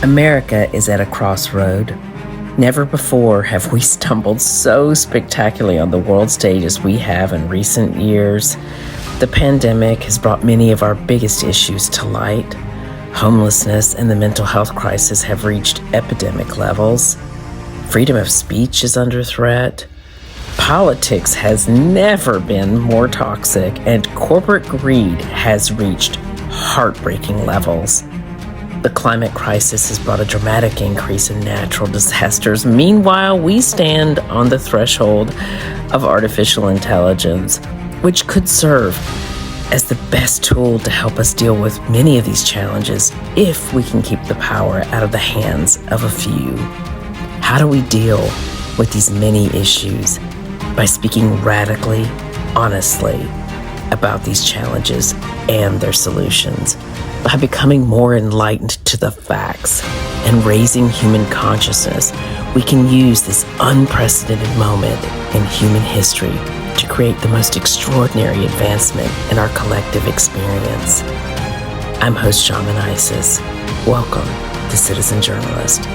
America is at a crossroad. Never before have we stumbled so spectacularly on the world stage as we have in recent years. The pandemic has brought many of our biggest issues to light. Homelessness and the mental health crisis have reached epidemic levels. Freedom of speech is under threat. Politics has never been more toxic, and corporate greed has reached heartbreaking levels. The climate crisis has brought a dramatic increase in natural disasters. Meanwhile, we stand on the threshold of artificial intelligence, which could serve as the best tool to help us deal with many of these challenges if we can keep the power out of the hands of a few. How do we deal with these many issues? By speaking radically, honestly about these challenges and their solutions. By becoming more enlightened to the facts and raising human consciousness, we can use this unprecedented moment in human history to create the most extraordinary advancement in our collective experience. I'm host Shaman Isis. Welcome to Citizen Journalist.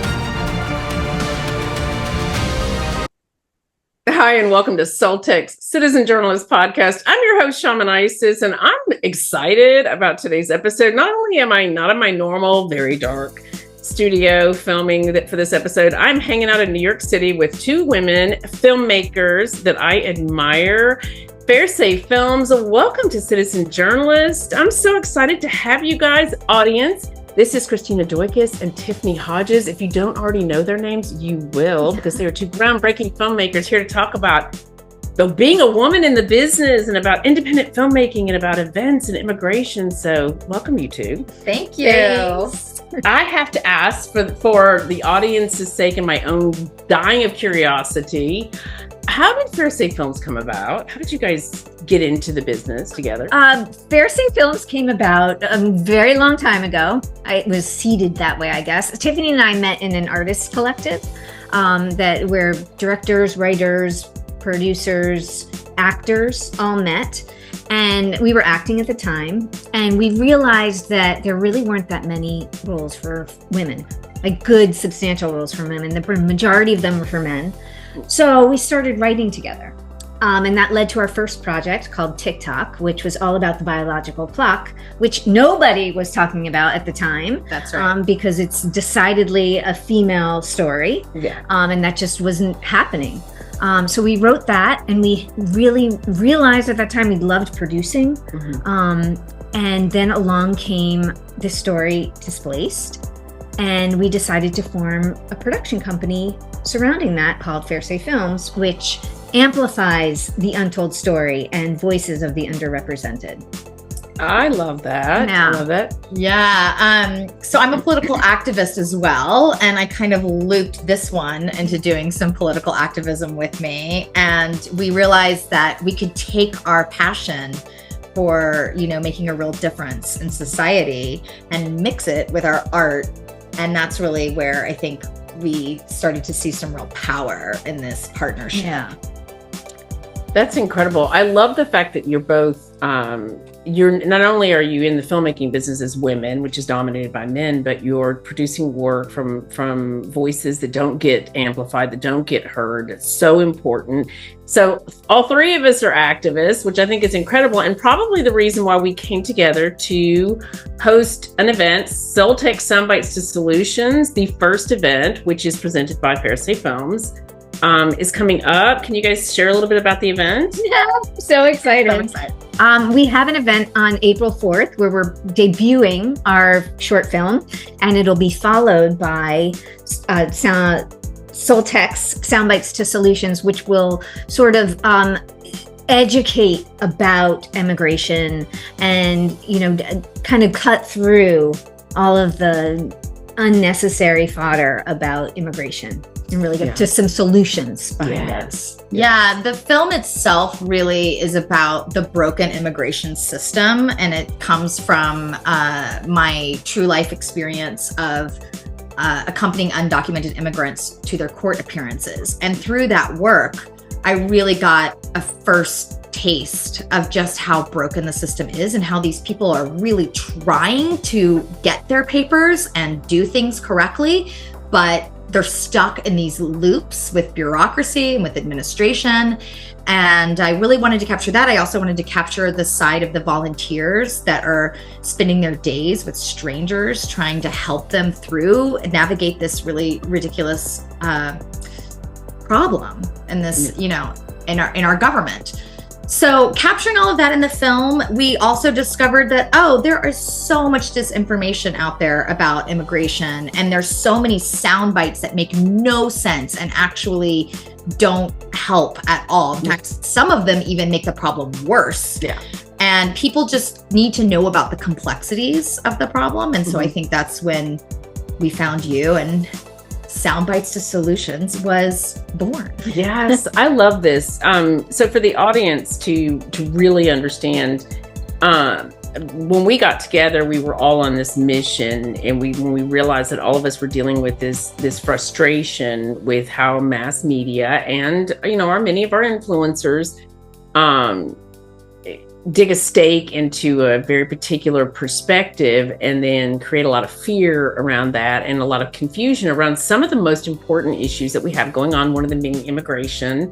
Hi, and welcome to Soltech's Citizen Journalist Podcast. I'm your host, Shaman Isis, and I'm excited about today's episode. Not only am I not in my normal, very dark studio filming for this episode, I'm hanging out in New York City with two women, filmmakers that I admire. FairSay Films, welcome to Citizen Journalist. I'm so excited to have you guys, audience. This is Cristina Doikos and Tiffany Hodges. If you don't already know their names, you will, because they are two groundbreaking filmmakers here to talk about being a woman in the business and about independent filmmaking and about events and immigration. So welcome, you two. Thank you. Thanks. I have to ask for the audience's sake and my own dying of curiosity, how did FairSay Films come about? How did you guys get into the business together? FairSay Films came about a very long time ago. It was seeded that way, I guess. Tiffany and I met in an artists collective that where directors, writers, producers, actors all met. And we were acting at the time. And we realized that there really weren't that many roles for women, like good, substantial roles for women. The majority of them were for men. So we started writing together. And that led to our first project called TikTok, which was all about the biological clock, which nobody was talking about at the time. That's right. Because it's decidedly a female story. Yeah. And that just wasn't happening. So we wrote that, and we really realized at that time we loved producing. Mm-hmm. And then along came the story Displaced. And we decided to form a production company surrounding that called FairSay Films, which amplifies the untold story and voices of the underrepresented. I love that. Yeah. I love it. Yeah. So I'm a political activist as well. And I kind of looped this one into doing some political activism with me. And we realized that we could take our passion for, making a real difference in society and mix it with our art. And that's really where I think we started to see some real power in this partnership. Yeah. That's incredible. I love the fact that you're both, you're not only are you in the filmmaking business as women, which is dominated by men, but you're producing work from voices that don't get amplified, that don't get heard. It's so important. So all three of us are activists, which I think is incredible, and probably the reason why we came together to host an event, Soltech Soundbites to Solutions. The first event, which is presented by FairSay Films, is coming up. Can you guys share a little bit about the event? Yeah, so excited. We have an event on April 4th where we're debuting our short film, and it'll be followed by Soltech's Soundbites to Solutions, which will sort of educate about immigration and, kind of cut through all of the unnecessary fodder about immigration and really get to some solutions behind it. Yeah, the film itself really is about the broken immigration system, and it comes from my true life experience of accompanying undocumented immigrants to their court appearances. And through that work, I really got a first taste of just how broken the system is and how these people are really trying to get their papers and do things correctly, but they're stuck in these loops with bureaucracy and with administration. And I really wanted to capture that. I also wanted to capture the side of the volunteers that are spending their days with strangers, trying to help them through and navigate this really ridiculous problem in this, you know, in our government. So capturing all of that in the film, we also discovered that, oh, there is so much disinformation out there about immigration, and there's so many sound bites that make no sense and actually don't help at all. In fact, some of them even make the problem worse. Yeah. And people just need to know about the complexities of the problem. And so I think that's when we found you, and Sound Bites to Solutions was born. Yes, I love this. So for the audience to really understand, when we got together, we were all on this mission, and when we realized that all of us were dealing with this frustration with how mass media and, you know, many of our influencers dig a stake into a very particular perspective and then create a lot of fear around that and a lot of confusion around some of the most important issues that we have going on, one of them being immigration.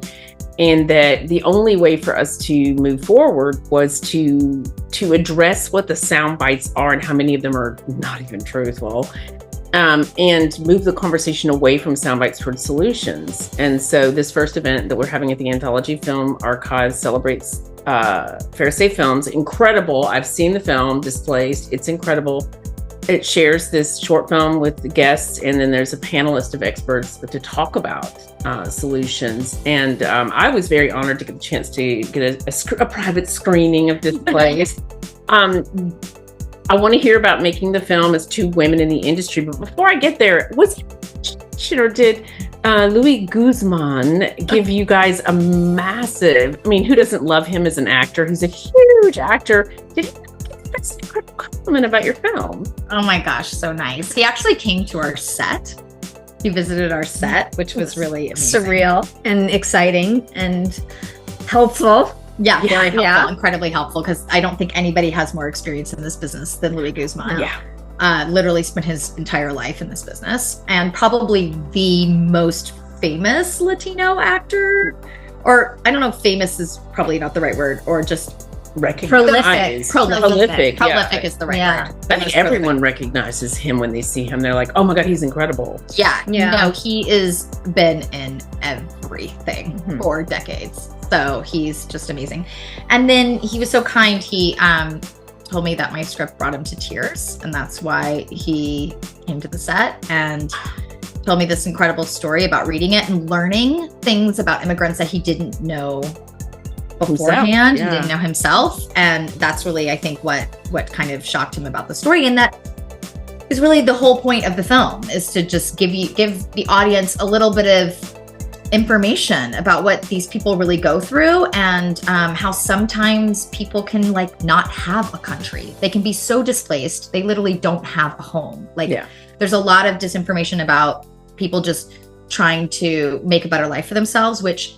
And that the only way for us to move forward was to address what the sound bites are and how many of them are not even truthful, and move the conversation away from sound bites towards solutions. And so this first event that we're having at the Anthology Film Archive celebrates FairSay Films. Incredible. I've seen the film Displaced. It's incredible. It shares this short film with the guests, and then there's a panelist of experts to talk about solutions. And I was very honored to get the chance to get a private screening of Displaced. I want to hear about making the film as two women in the industry, but before I get there, did Louis Guzman give you guys a massive, I mean, who doesn't love him as an actor? He's a huge actor. Did he give us a incredible compliment about your film? Oh my gosh, so nice. He actually came to our set. He visited our set, which was really amazing. Surreal and exciting and helpful. Yeah, very helpful, incredibly helpful, because I don't think anybody has more experience in this business than Louis Guzman. Yeah. Literally spent his entire life in this business, and probably the most famous Latino actor, or I don't know if famous is probably not the right word, or just recognized. Prolific Yeah. is the right word. I think everyone recognizes him when they see him. They're like, oh my God, he's incredible. Yeah. No, he has been in everything for decades. So he's just amazing. And then he was so kind. He told me that my script brought him to tears, and that's why he came to the set and told me this incredible story about reading it and learning things about immigrants that he didn't know beforehand. He didn't know himself. And that's really, I think, what kind of shocked him about the story. And that is really the whole point of the film, is to just give the audience a little bit of information about what these people really go through, and how sometimes people can not have a country. They can be so displaced, they literally don't have a home. There's a lot of disinformation about people just trying to make a better life for themselves, which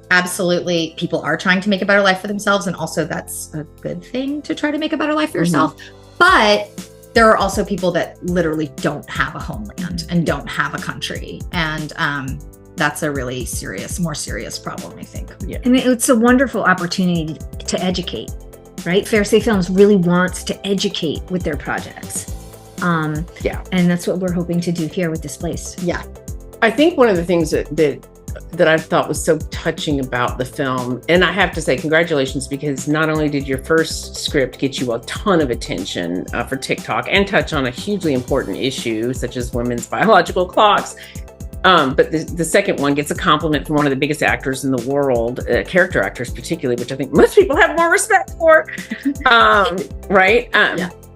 absolutely people are trying to make a better life for themselves. And also that's a good thing to try to make a better life for yourself. But there are also people that literally don't have a homeland and don't have a country. And that's a really more serious problem, I think. Yeah. And it's a wonderful opportunity to educate, right? FairSay Films really wants to educate with their projects. And that's what we're hoping to do here with Displaced. Yeah. I think one of the things that I thought was so touching about the film, and I have to say congratulations, because not only did your first script get you a ton of attention for TikTok and touch on a hugely important issue such as women's biological clocks, but the second one gets a compliment from one of the biggest actors in the world, character actors particularly, which I think most people have more respect for, right?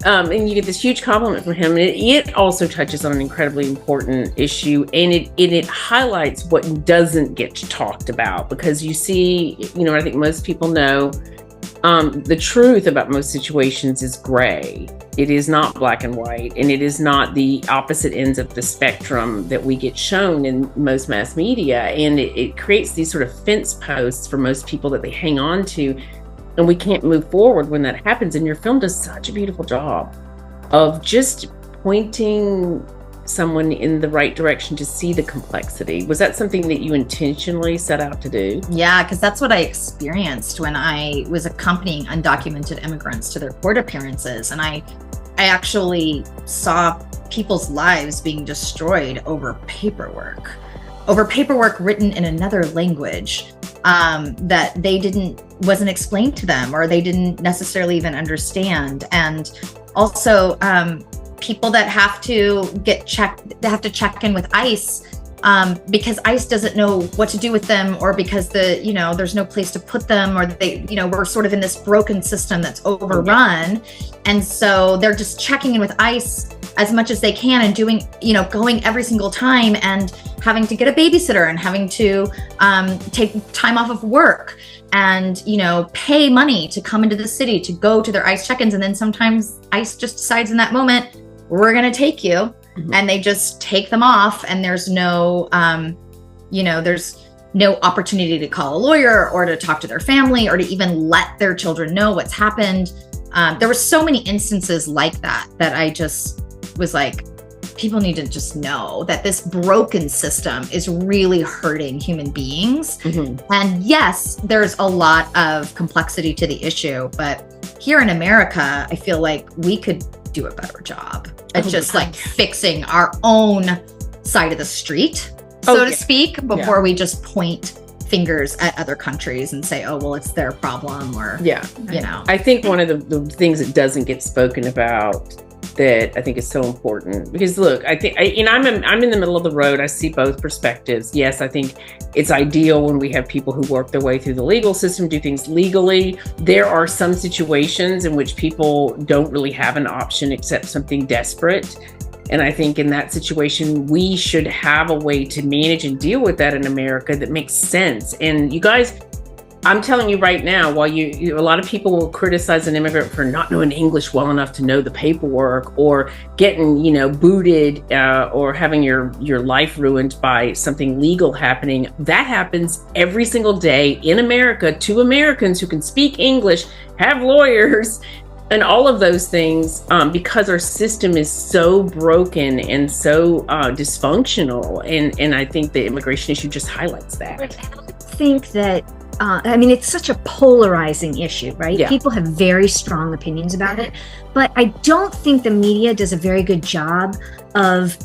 And you get this huge compliment from him. And it also touches on an incredibly important issue, and it highlights what doesn't get talked about, because you see, I think most people know the truth about most situations is gray. It is not black and white, and it is not the opposite ends of the spectrum that we get shown in most mass media. And it creates these sort of fence posts for most people that they hang on to, and we can't move forward when that happens. And your film does such a beautiful job of just pointing someone in the right direction to see the complexity. Was that something that you intentionally set out to do? Yeah, because that's what I experienced when I was accompanying undocumented immigrants to their court appearances. And I actually saw people's lives being destroyed over paperwork written in another language that wasn't explained to them, or they didn't necessarily even understand. And also, people that have to check in with ICE because ICE doesn't know what to do with them, or because there's no place to put them, or we're sort of in this broken system that's overrun. And so they're just checking in with ICE as much as they can and doing, going every single time and having to get a babysitter and having to take time off of work and, pay money to come into the city to go to their ICE check-ins. And then sometimes ICE just decides in that moment, we're going to take you. Mm-hmm. And they just take them off, and there's no, there's no opportunity to call a lawyer or to talk to their family or to even let their children know what's happened. There were so many instances like that I just was like, people need to just know that this broken system is really hurting human beings. Mm-hmm. And yes, there's a lot of complexity to the issue, but here in America, I feel like we could do a better job at fixing our own side of the street, so to speak, before we just point fingers at other countries and say, oh, well, it's their problem, or, I think one of the things that doesn't get spoken about that I think is so important, because look, I think I'm in the middle of the road. I see both perspectives. Yes, I think it's ideal when we have people who work their way through the legal system, do things legally. There are some situations in which people don't really have an option except something desperate. And I think in that situation, we should have a way to manage and deal with that in America that makes sense. And you guys, I'm telling you right now, while a lot of people will criticize an immigrant for not knowing English well enough to know the paperwork, or getting, booted, or having your life ruined by something legal happening, that happens every single day in America to Americans who can speak English, have lawyers, and all of those things, because our system is so broken and so dysfunctional. And I think the immigration issue just highlights that. I don't think that it's such a polarizing issue, right? Yeah. People have very strong opinions about it, but I don't think the media does a very good job of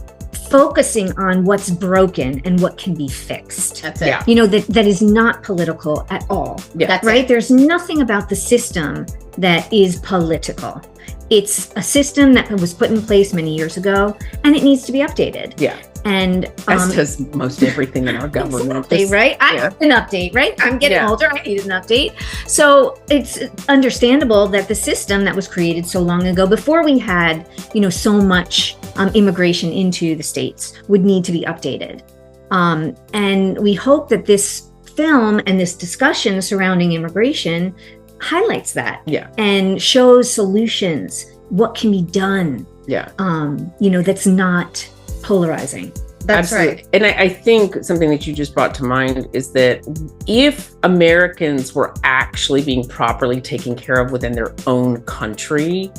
focusing on what's broken and what can be fixed. That's it. Yeah. That is not political at all. Yeah. That's right. There's nothing about the system that is political. It's a system that was put in place many years ago, and it needs to be updated. Yeah. And as does most everything in our government. Exactly, right? I need an update, right? I'm getting older, I need an update. So it's understandable that the system that was created so long ago, before we had, so much immigration into the States, would need to be updated. And we hope that this film and this discussion surrounding immigration highlights that. Yeah. And shows solutions, what can be done. Yeah. That's not polarizing. That's Absolutely. right. And I think something that you just brought to mind is that if Americans were actually being properly taken care of within their own country,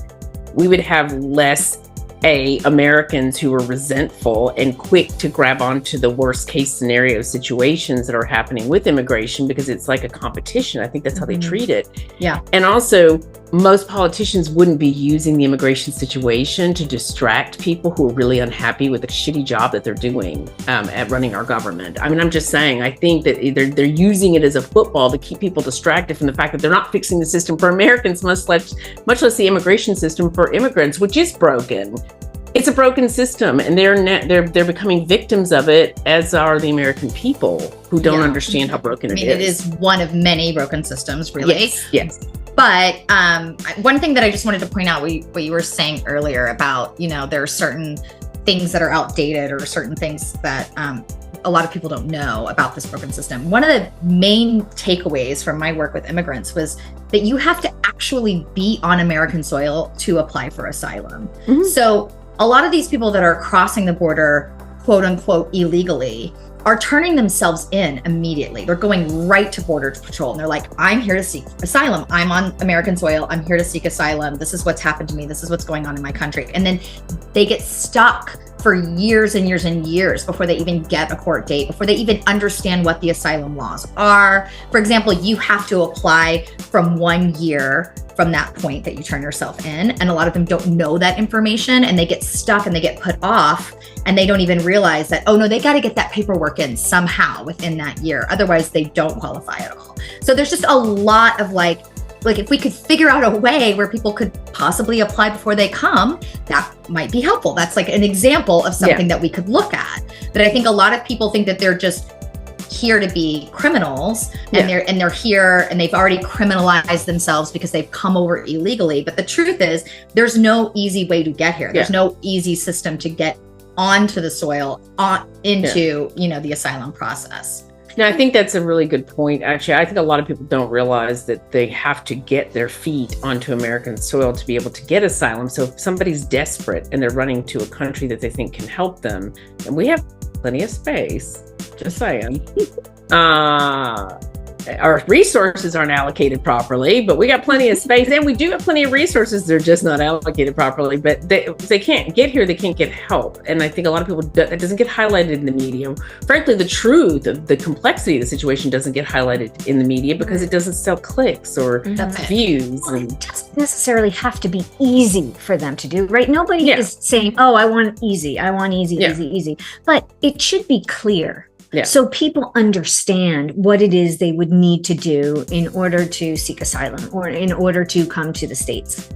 we would have less Americans who are resentful and quick to grab onto the worst case scenario situations that are happening with immigration, because it's like a competition. I think that's how they treat it. Yeah. And also, most politicians wouldn't be using the immigration situation to distract people who are really unhappy with the shitty job that they're doing at running our government. I mean, I'm just saying, I think that they're using it as a football to keep people distracted from the fact that they're not fixing the system for Americans, much less the immigration system for immigrants, which is broken. It's a broken system, and they're becoming victims of it, as are the American people who don't understand how broken it is. It is one of many broken systems, really. Yes. But one thing that I just wanted to point out, what you were saying earlier about, there are certain things that are outdated, or certain things that a lot of people don't know about this broken system. One of the main takeaways from my work with immigrants was that you have to actually be on American soil to apply for asylum. Mhm. So a lot of these people that are crossing the border, quote unquote, illegally, are turning themselves in immediately. They're going right to Border Patrol and they're like, I'm here to seek asylum. I'm on American soil. I'm here to seek asylum. This is what's happened to me. This is what's going on in my country. And then they get stuck for years and years and years before they even get a court date, before they even understand what the asylum laws are. For example, you have to apply from 1 year from that point that you turn yourself in. And a lot of them don't know that information and they get stuck and they get put off and they don't even realize that, oh no, they got to get that paperwork in somehow within that year. Otherwise they don't qualify at all. So there's just a lot of like if we could figure out a way where people could possibly apply before they come, that might be helpful. That's like an example of something that we could look at. But I think a lot of people think that they're just here to be criminals and they're here and they've already criminalized themselves because they've come over illegally. But the truth is there's no easy way to get here. There's no easy system to get onto the soil, into the asylum process. Now, I think that's a really good point. Actually, I think a lot of people don't realize that they have to get their feet onto American soil to be able to get asylum. So if somebody's desperate and they're running to a country that they think can help them, and we have plenty of space, just saying, our resources aren't allocated properly, but we got plenty of space and we do have plenty of resources. They're just not allocated properly, but they can't get here. They can't get help. And I think a lot of people, that doesn't get highlighted in the media. Frankly, the truth of the complexity of the situation doesn't get highlighted in the media because it doesn't sell clicks or views. Well, it doesn't necessarily have to be easy for them to do, right? Nobody is saying, oh, I want easy. I want easy, easy. But it should be clear. Yeah. So people understand what it is they would need to do in order to seek asylum or in order to come to the States.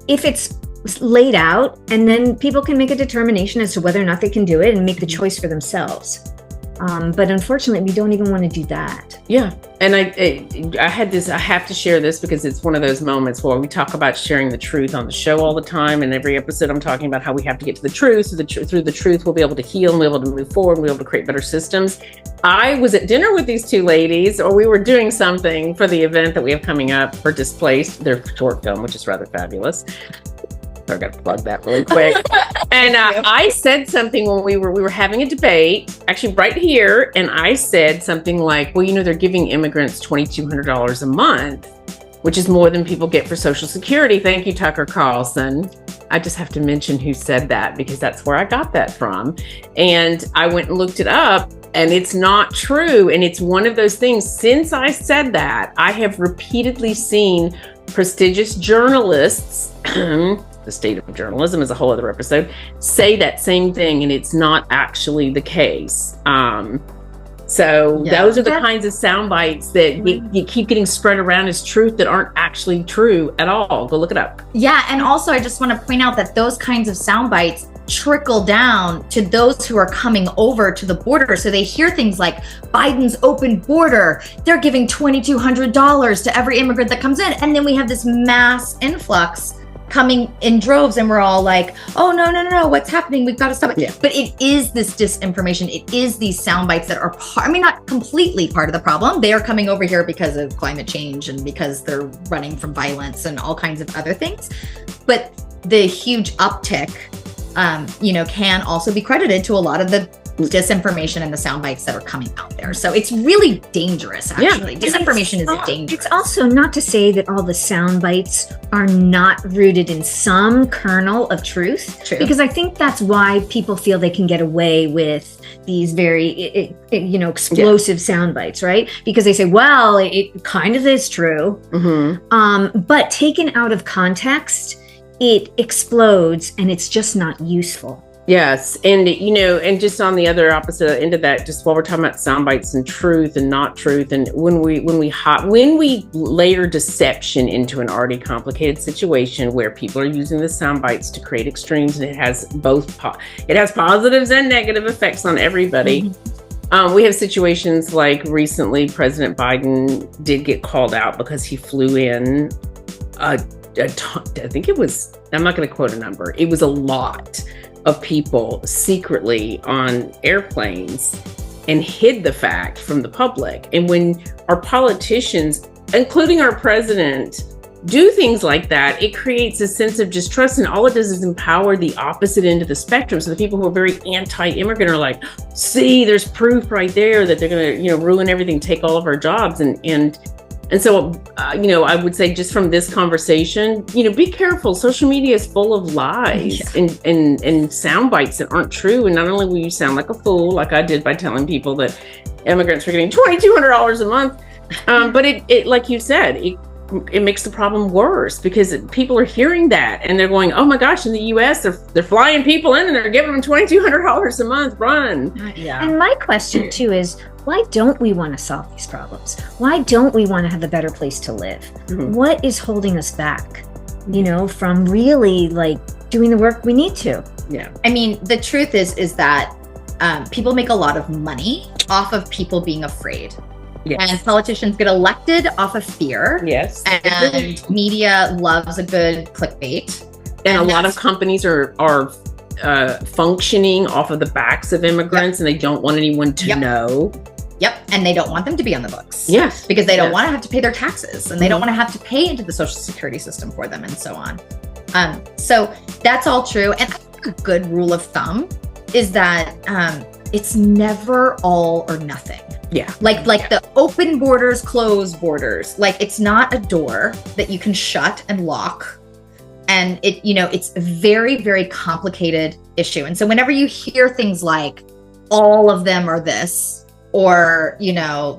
If it's laid out, and then people can make a determination as to whether or not they can do it and make the choice for themselves. But unfortunately, we don't even want to do that. Yeah. And I have to share this because it's one of those moments where we talk about sharing the truth on the show all the time. And every episode I'm talking about how we have to get to the truth. Through the truth, we'll be able to heal and we'll be able to move forward. We'll be able to create better systems. I was at dinner with these two ladies, or we were doing something for the event that we have coming up for Displaced, their short film, which is rather fabulous. So I got to plug that really quick. And I said something when we were having a debate, actually right here, and I said something like, well, they're giving immigrants $2,200 a month, which is more than people get for Social Security. Thank you, Tucker Carlson. I just have to mention who said that because that's where I got that from. And I went and looked it up, and it's not true. And it's one of those things, since I said that, I have repeatedly seen prestigious journalists, the state of journalism is a whole other episode, say that same thing, and it's not actually the case. Those are the kinds of sound bites that you keep getting spread around as truth that aren't actually true at all. Go look it up. Yeah, and also I just want to point out that those kinds of sound bites trickle down to those who are coming over to the border. So they hear things like Biden's open border, they're giving $2,200 to every immigrant that comes in. And then we have this mass influx coming in droves, and we're all like, oh, no, what's happening? We've got to stop it. Yeah. But it is this disinformation. It is these sound bites that are not completely part of the problem. They are coming over here because of climate change and because they're running from violence and all kinds of other things. But the huge uptick, can also be credited to a lot of the disinformation and the sound bites that are coming out there. So it's really dangerous, actually. Yeah. Disinformation is dangerous. It's also not to say that all the sound bites are not rooted in some kernel of truth. True. Because I think that's why people feel they can get away with these very, explosive sound bites, right? Because they say, well, it kind of is true. Mm-hmm. But taken out of context, it explodes and it's just not useful. Yes. And, and just on the other opposite end of that, just while we're talking about sound bites and truth and not truth, and when we layer deception into an already complicated situation where people are using the sound bites to create extremes, and it has positives and negative effects on everybody. Mm-hmm. We have situations like recently, President Biden did get called out because he flew in I think it was, I'm not going to quote a number, it was a lot of people secretly on airplanes and hid the fact from the public. And when our politicians, including our president, do things like that, it creates a sense of distrust, and all it does is empower the opposite end of the spectrum. So the people who are very anti-immigrant are like, see, there's proof right there that they're going to, ruin everything, take all of our jobs. And so, I would say just from this conversation, be careful. Social media is full of lies and sound bites that aren't true. And not only will you sound like a fool, like I did by telling people that immigrants are getting $2,200 a month, but it, like you said, it makes the problem worse, because people are hearing that and they're going, oh my gosh, in the US, they're flying people in and they're giving them $2,200 a month, run. Yeah. And my question too is, why don't we want to solve these problems? Why don't we want to have a better place to live? Mm-hmm. What is holding us back, from really doing the work we need to? Yeah. I mean, the truth is that people make a lot of money off of people being afraid. Yes. And politicians get elected off of fear. Yes. And media loves a good clickbait. And a lot of companies are functioning off of the backs of immigrants, and they don't want anyone to know. Yep. And they don't want them to be on the books. Yes. Because they don't want to have to pay their taxes, and they don't want to have to pay into the social security system for them, and so on. So that's all true. And I think a good rule of thumb is that it's never all or nothing. Yeah. Like the open borders, closed borders. Like, it's not a door that you can shut and lock. And it's a very, very complicated issue. And so whenever you hear things like all of them are this, or,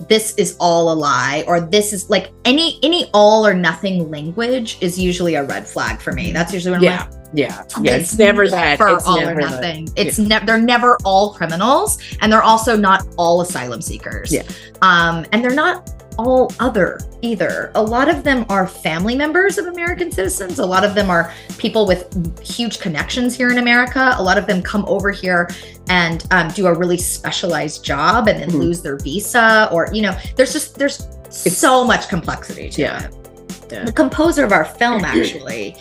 this is all a lie, or this is like any all or nothing language is usually a red flag for me. That's usually when I'm like, it's never that. For it's all never or nothing. It's they're never all criminals, and they're also not all asylum seekers. Yeah. And they're not all other either. A lot of them are family members of American citizens. A lot of them are people with huge connections here in America. A lot of them come over here and do a really specialized job and then lose their visa, or there's so much complexity to it. Yeah. The composer of our film actually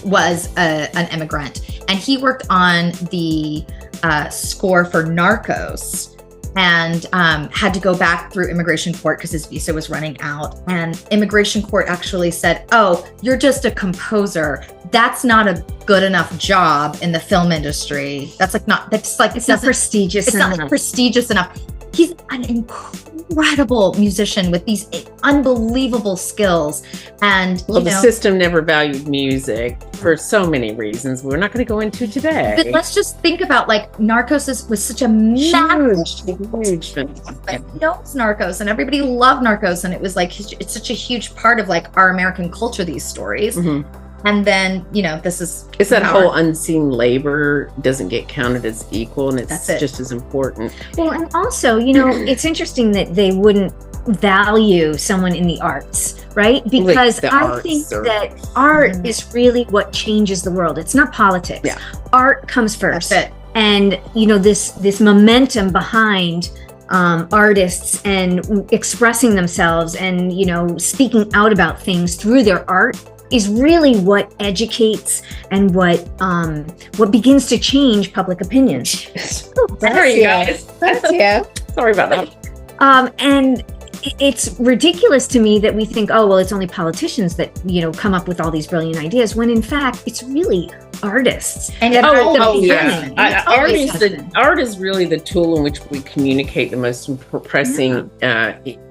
was an immigrant, and he worked on the score for Narcos, and had to go back through immigration court because his visa was running out. And immigration court actually said, oh, you're just a composer. That's not a good enough job in the film industry. It's not prestigious enough. It's not prestigious enough. He's an incredible musician with these unbelievable skills. And the system never valued music for so many reasons we're not going to go into today. But let's just think about Narcos was such a huge film. Everybody knows Narcos, and everybody loved Narcos, and it was it's such a huge part of our American culture, these stories. Mm-hmm. And then, it's that whole unseen labor doesn't get counted as equal, and it's just as important. Well, and also, it's interesting that they wouldn't value someone in the arts, right? Because I think that art is really what changes the world. It's not politics. Yeah. Art comes first. That's it. And, this momentum behind artists and expressing themselves and, speaking out about things through their art is really what educates and what begins to change public opinion. Sorry, you guys. That's you. Sorry about that. And it's ridiculous to me that we think, oh, well, it's only politicians that, come up with all these brilliant ideas, when in fact, it's really artists. And art is really the tool in which we communicate the most pressing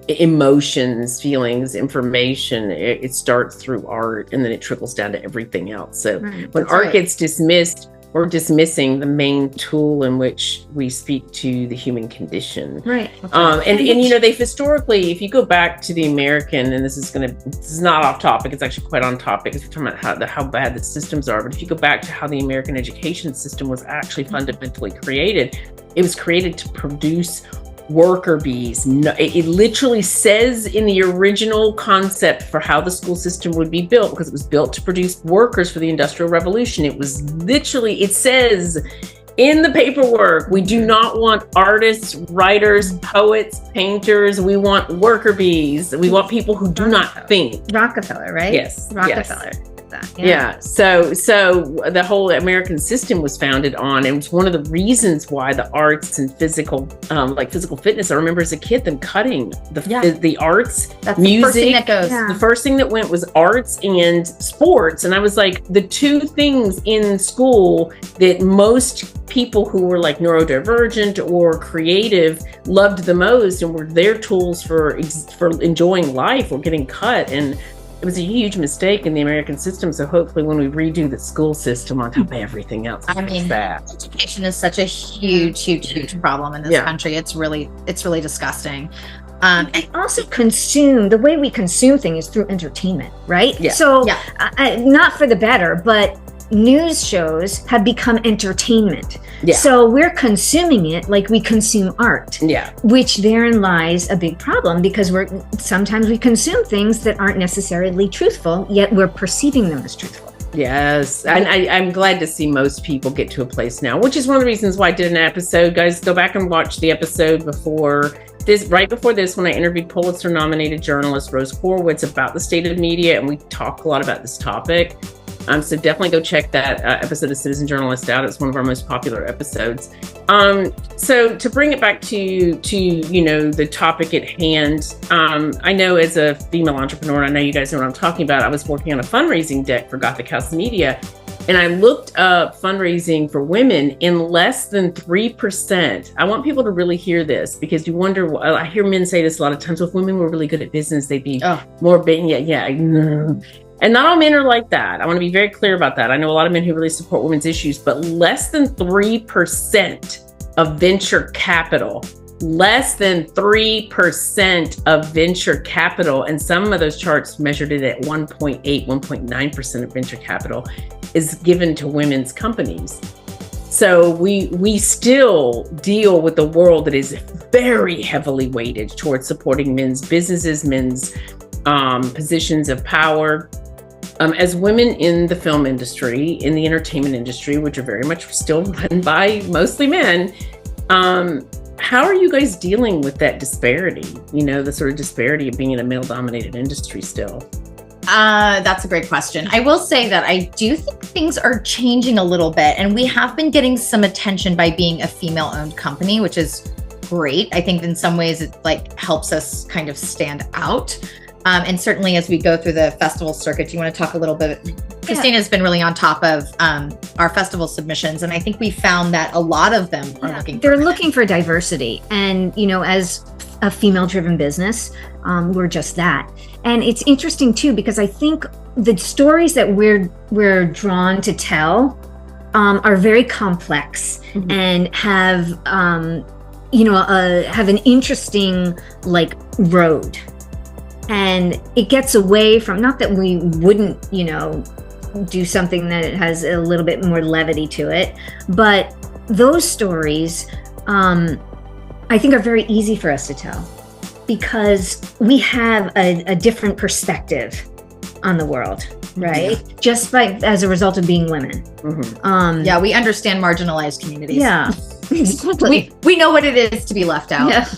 emotions, feelings, information. It starts through art, and then it trickles down to everything else. So when art gets dismissed, we're dismissing the main tool in which we speak to the human condition. Right. And they've historically, if you go back to the American, and this is not off topic, it's actually quite on topic, because we're talking about how bad the systems are. But if you go back to how the American education system was actually fundamentally created, it was created to produce worker bees. No, it literally says in the original concept for how the school system would be built, because it was built to produce workers for the Industrial Revolution. It says in the paperwork, we do not want artists, writers, poets, painters. We want worker bees. We want people who do not think. Rockefeller, right? Yes. Rockefeller. Yes. that. Yeah. So the whole American system was founded on, and it's one of the reasons why the arts and physical, like physical fitness. I remember as a kid them cutting the arts, That's music. the first thing that goes. Yeah. The first thing that went was arts and sports, and I was like, the two things in school that most people who were like neurodivergent or creative loved the most and were their tools for enjoying life were getting cut, and it was a huge mistake in the American system. So hopefully when we redo the school system on top of everything else, I mean, that education is such a huge problem in this country. It's really disgusting. And also the way we consume things is through entertainment, right? Yeah. So not for the better, but news shows have become entertainment. Yeah. So we're consuming it like we consume art. Yeah. Which therein lies a big problem, because sometimes we consume things that aren't necessarily truthful, yet we're perceiving them as truthful. Yes. And I'm glad to see most people get to a place now, which is one of the reasons why I did an episode. Guys, go back and watch the episode right before this, when I interviewed Pulitzer nominated journalist Rose Horowitz about the state of media, and we talk a lot about this topic. So definitely go check that episode of Citizen Journalist out. It's one of our most popular episodes. So to bring it back to the topic at hand, I know as a female entrepreneur, and I know you guys know what I'm talking about, I was working on a fundraising deck for Gothic House Media, and I looked up fundraising for women in less than 3%. I want people to really hear this, because you wonder, I hear men say this a lot of times, well, if women were really good at business, they'd be more big. And not all men are like that. I want to be very clear about that. I know a lot of men who really support women's issues, but less than 3% of venture capital, of venture capital, and some of those charts measured it at 1.9% of venture capital is given to women's companies. So we still deal with a world that is very heavily weighted towards supporting men's businesses, men's positions of power. As women in the film industry, in the entertainment industry, which are very much still run by mostly men, how are you guys dealing with that disparity? The sort of disparity of being in a male-dominated industry still. That's a great question. I will say that I do think things are changing a little bit, and we have been getting some attention by being a female-owned company, which is great. I think in some ways it helps us kind of stand out. And certainly as we go through the festival circuit, do you want to talk a little bit? Christina's been really on top of our festival submissions, and I think we found that a lot of them are looking for diversity. And, as a female-driven business, we're just that. And it's interesting too, because I think the stories that we're drawn to tell are very complex and have have an interesting road. And it gets away from, not that we wouldn't, do something that has a little bit more levity to it, but those stories, I think, are very easy for us to tell, because we have a different perspective on the world, right? Yeah. Just as a result of being women. We understand marginalized communities. Yeah. Exactly. We know what it is to be left out. Yeah.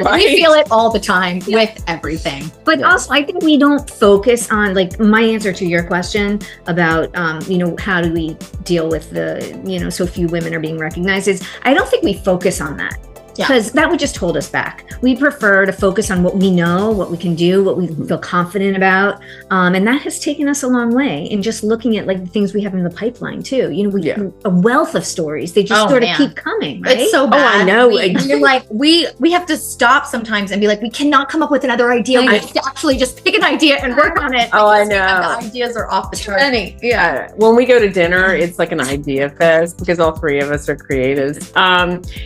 Right. We feel it all the time with everything. But also, I think we don't focus on, my answer to your question about, how do we deal with the, so few women are being recognized, is I don't think we focus on that. Because that would just hold us back. We prefer to focus on what we know, what we can do, what we feel confident about. And that has taken us a long way in just looking at the things we have in the pipeline too. A wealth of stories. They just keep coming, right? It's so bad. Oh, I know. We have to stop sometimes and be like, we cannot come up with another idea. We have to actually just pick an idea and work on it. Oh, I know. The ideas are off the chart. Yeah. When we go to dinner, it's like an idea fest, because all three of us are creatives.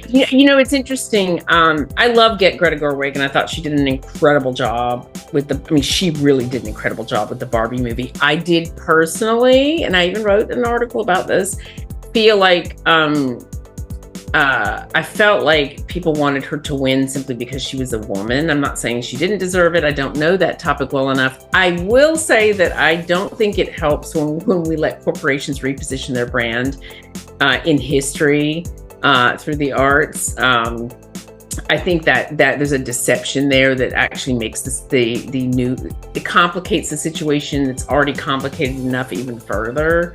It's interesting. I love Greta Gerwig, and I thought she did an incredible job with she really did an incredible job with the Barbie movie. I did personally, and I even wrote an article about this, feel like I felt like people wanted her to win simply because she was a woman. I'm not saying she didn't deserve it. I don't know that topic well enough. I will say that I don't think it helps when we let corporations reposition their brand in history through the arts. I think that there's a deception there that actually makes this it complicates the situation that's already complicated enough even further.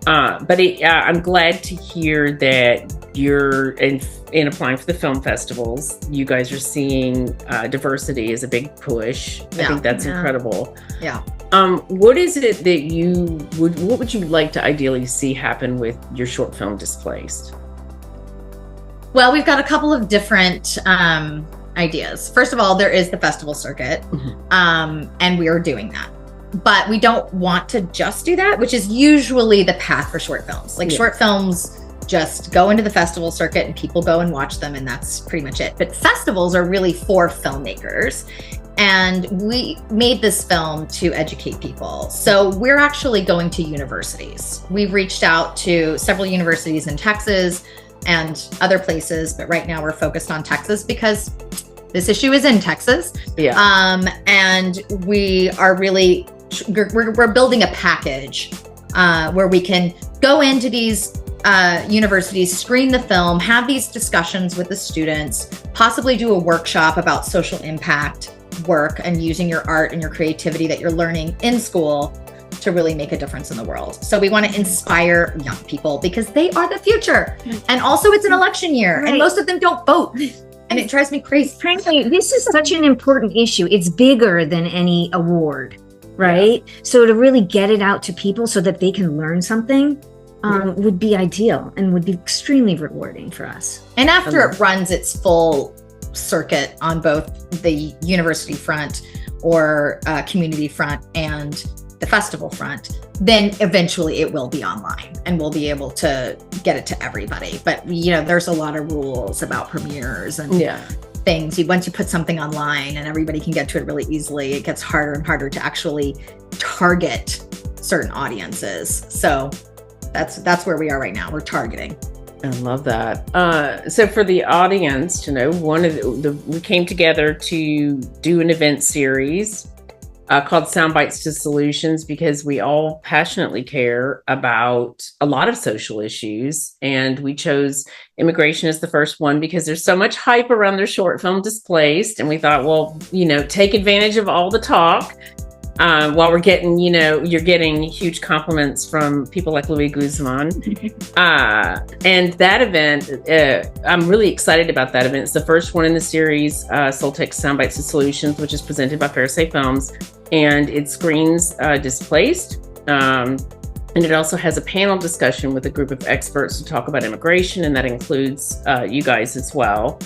But I'm glad to hear that you're in applying for the film festivals. You guys are seeing diversity as a big push. I think that's incredible. Yeah. What is it that what would you like to ideally see happen with your short film Displaced? Well, we've got a couple of different ideas. First of all, there is the festival circuit, and we are doing that. But we don't want to just do that, which is usually the path for short films. Like short films just go into the festival circuit and people go and watch them, and that's pretty much it. But festivals are really for filmmakers. And we made this film to educate people. So we're actually going to universities. We've reached out to several universities in Texas and other places, but right now we're focused on Texas because this issue is in Texas. And we are really, we're building a package where we can go into these universities, screen the film, have these discussions with the students, possibly do a workshop about social impact work and using your art and your creativity that you're learning in school to really make a difference in the world. So we want to inspire young people because they are the future. And also it's an election year and most of them don't vote. And it drives me crazy. Frankly, this is such an important issue. It's bigger than any award, right? So to really get it out to people so that they can learn something would be ideal and would be extremely rewarding for us. And after it runs its full circuit on both the university front or community front and the festival front, then eventually it will be online and we'll be able to get it to everybody. But there's a lot of rules about premieres and things. Once you put something online and everybody can get to it really easily, it gets harder and harder to actually target certain audiences. So that's where we are right now. We're targeting. I love that. So for the audience to know, we came together to do an event series called Sound Bites to Solutions because we all passionately care about a lot of social issues. And we chose immigration as the first one because there's so much hype around their short film Displaced. And we thought, well, take advantage of all the talk. While we're getting, you're getting huge compliments from people like Louis Guzman. And that event, I'm really excited about that event. It's the first one in the series, Soltech Sound Bites to Solutions, which is presented by FairSay Films. And it screens Displaced. And it also has a panel discussion with a group of experts to talk about immigration. And that includes you guys as well.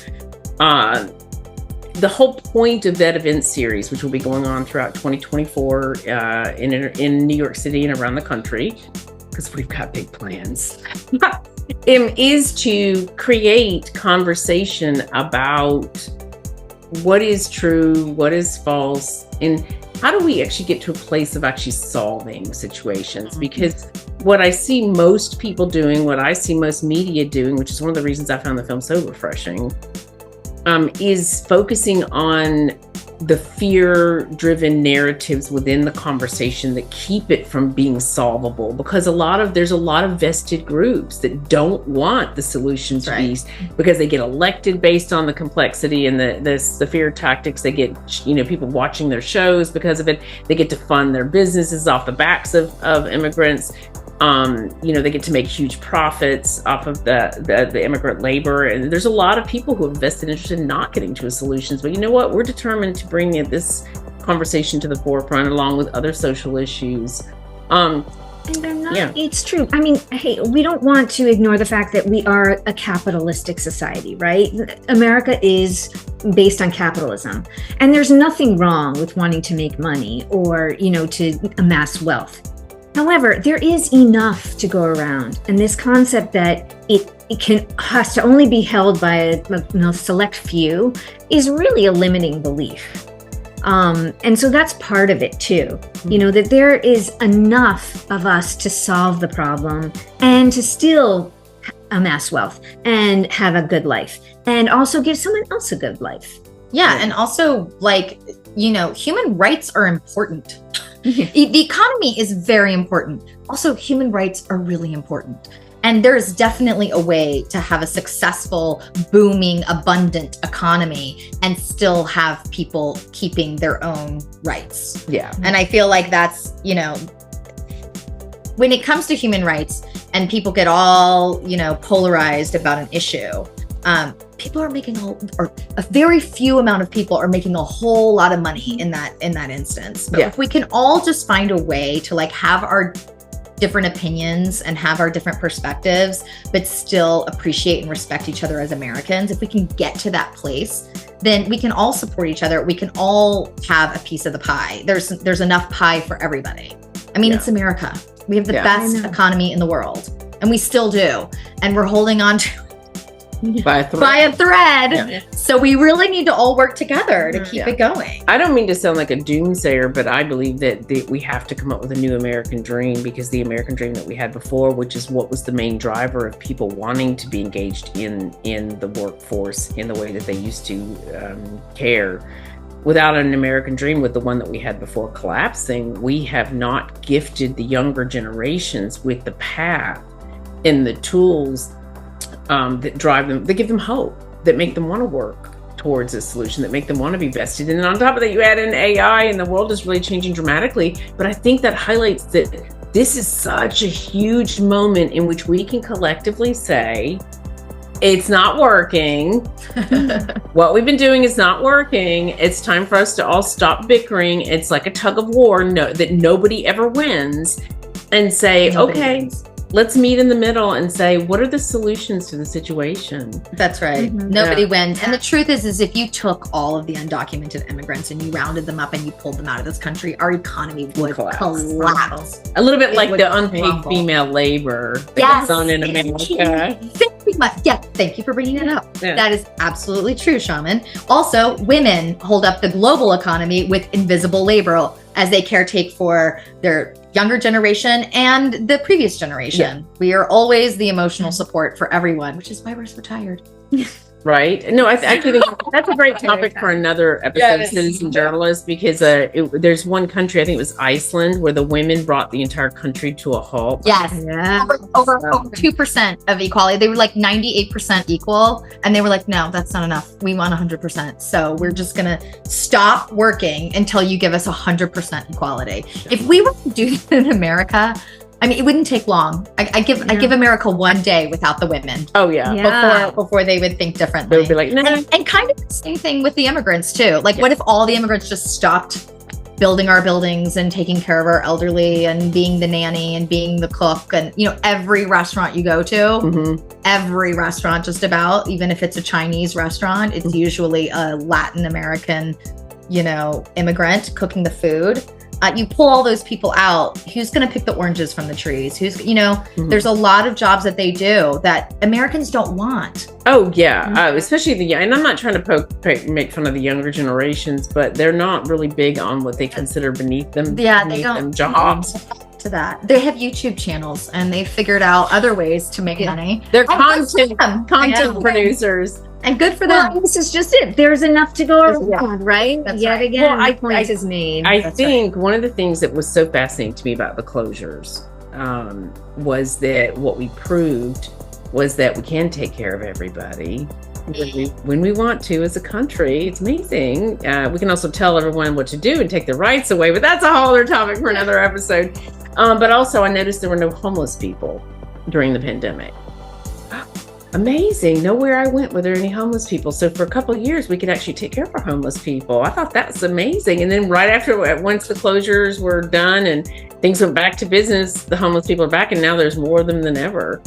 The whole point of that event series, which will be going on throughout 2024 in New York City and around the country, because we've got big plans, is to create conversation about what is true, what is false, and how do we actually get to a place of actually solving situations? Because what I see most people doing, what I see most media doing, which is one of the reasons I found the film so refreshing, is focusing on the fear-driven narratives within the conversation that keep it from being solvable. Because there's a lot of vested groups that don't want the solutions to be, because they get elected based on the complexity and the fear tactics. They get people watching their shows because of it. They get to fund their businesses off the backs of immigrants. They get to make huge profits off of the immigrant labor. And there's a lot of people who have vested interest in not getting to a solutions. But you know what? We're determined to bring this conversation to the forefront along with other social issues. And they're not, it's true. I mean, hey, we don't want to ignore the fact that we are a capitalistic society, right? America is based on capitalism. And there's nothing wrong with wanting to make money or, to amass wealth. However, there is enough to go around, and this concept that it has to only be held by a select few is really a limiting belief. And so that's part of it too, that there is enough of us to solve the problem and to still amass wealth and have a good life and also give someone else a good life. Yeah, and also human rights are important. The economy is very important. Also, human rights are really important. And there's definitely a way to have a successful, booming, abundant economy and still have people keeping their own rights. Yeah. And I feel like that's, you know, when it comes to human rights and people get all, you know, polarized about an issue, people are making or a very few amount of people are making a whole lot of money in that instance. But if we can all just find a way to like have our different opinions and have our different perspectives, but still appreciate and respect each other as Americans, if we can get to that place, then we can all support each other. We can all have a piece of the pie. There's enough pie for everybody. I mean, it's America. We have the best economy in the world, and we still do. And we're holding on to by a thread. Yeah. So we really need to all work together to keep it going. I don't mean to sound like a doomsayer, but I believe that we have to come up with a new American dream, because the American dream that we had before, which is what was the main driver of people wanting to be engaged in the workforce in the way that they used to care. Without an American dream, with the one that we had before collapsing, we have not gifted the younger generations with the path and the tools that drive them, that give them hope, that make them want to work towards a solution, that make them want to be vested. And on top of that, you add in AI, and the world is really changing dramatically. But I think that highlights that this is such a huge moment in which we can collectively say, it's not working. What we've been doing is not working. It's time for us to all stop bickering. It's like a tug of war, that nobody ever wins, and say, let's meet in the middle and say, what are the solutions to the situation? That's right. Nobody wins. And the truth is if you took all of the undocumented immigrants and you rounded them up and you pulled them out of this country, our economy would collapse. A little bit like the unpaid female labor that goes on in America. Thank you for bringing it up. That is absolutely true, Shaman. Also, women hold up the global economy with invisible labor as they caretake for their younger generation and the previous generation. We are always the emotional support for everyone, which is why we're so tired. Right? No, I actually think that's a great topic for another episode of Citizen Journalist, because there's one country, I think it was Iceland, where the women brought the entire country to a halt. Yes. Over 2% of equality. They were like 98% equal. And they were like, no, that's not enough. We want 100%. So we're just going to stop working until you give us 100% equality. If we were to do that in America, I mean, it wouldn't take long. I give America one day without the women. Oh yeah. Before they would think differently. They would be like, nah. And kind of the same thing with the immigrants too. Like, what if all the immigrants just stopped building our buildings and taking care of our elderly and being the nanny and being the cook, and every restaurant you go to, every restaurant just about, even if it's a Chinese restaurant, it's usually a Latin American, immigrant cooking the food. You pull all those people out, who's going to pick the oranges from the trees? There's a lot of jobs that they do that Americans don't want. Oh, yeah. Especially and I'm not trying to make fun of the younger generations, but they're not really big on what they consider beneath them. Yeah, they don't. Jobs. To that. They have YouTube channels and they've figured out other ways to make money. They're content producers. And good for them. Well, this is just it. There's enough to go around, right? That's Yet right. again, Well, the point is made. I think one of the things that was so fascinating to me about the closures was that what we proved was that we can take care of everybody when we want to as a country. It's amazing. We can also tell everyone what to do and take their rights away, but that's a whole other topic for another episode. But also I noticed there were no homeless people during the pandemic. Amazing. Nowhere I went were there any homeless people. So for a couple of years, we could actually take care of our homeless people. I thought that's amazing. And then right after, once the closures were done and things went back to business, the homeless people are back, and now there's more of them than ever.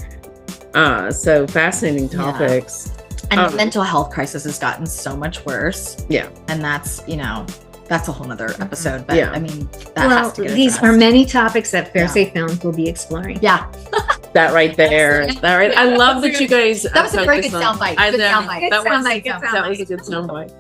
So fascinating topics. And the mental health crisis has gotten so much worse. Yeah. And that's, that's a whole nother episode. But I mean, that has to get these are many topics that FairSay Films will be exploring. Yeah. That right there. That right. I love that you guys. That was a very good soundbite. That was a good soundbite.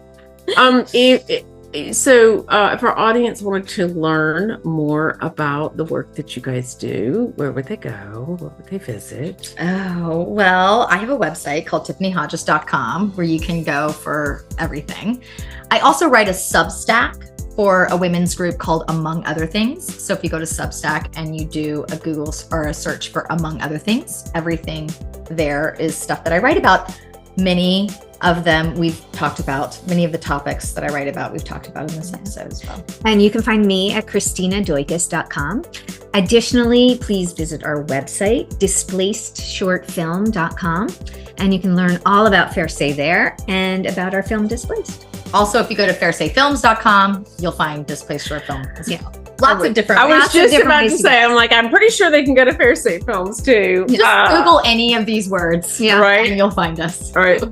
So if our audience wanted to learn more about the work that you guys do, where would they go? What would they visit? Oh, well, I have a website called tiffanyhodges.com where you can go for everything. I also write a Substack. for a women's group called Among Other Things. So if you go to Substack and you do a Google or a search for Among Other Things, everything there is stuff that I write about. Many of them we've talked about. Many of the topics that I write about, we've talked about in this episode as well. And you can find me at CristinaDoikos.com. Additionally, please visit our website, DisplacedShortFilm.com, and you can learn all about FairSay there and about our film Displaced. Also, if you go to FairSayFilms.com, you'll find Displaced short film as well. Lots of different. I was lots of just different about to ways to say, I'm like, I'm pretty sure they can go to FairSay Films too. Just Google any of these words, right? And you'll find us. All right.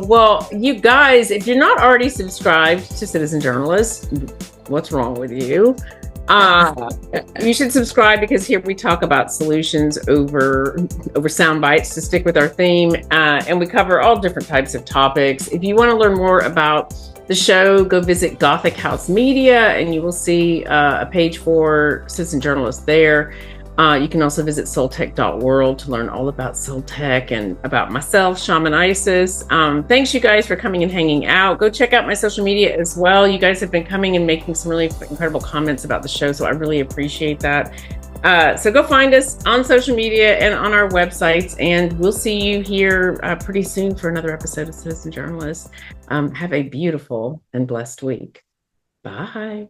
Well, you guys, if you're not already subscribed to Citizen Journalist, what's wrong with you? You should subscribe, because here we talk about solutions over sound bites to stick with our theme, and we cover all different types of topics. If you want to learn more about the show, go visit Gothic House Media, and you will see a page for Citizen Journalists there. You can also visit soultech.world to learn all about soul tech and about myself, Shaman Isis. Thanks, you guys, for coming and hanging out. Go check out my social media as well. You guys have been coming and making some really incredible comments about the show, so I really appreciate that. So go find us on social media and on our websites, and we'll see you here pretty soon for another episode of Citizen Journalists. Have a beautiful and blessed week. Bye.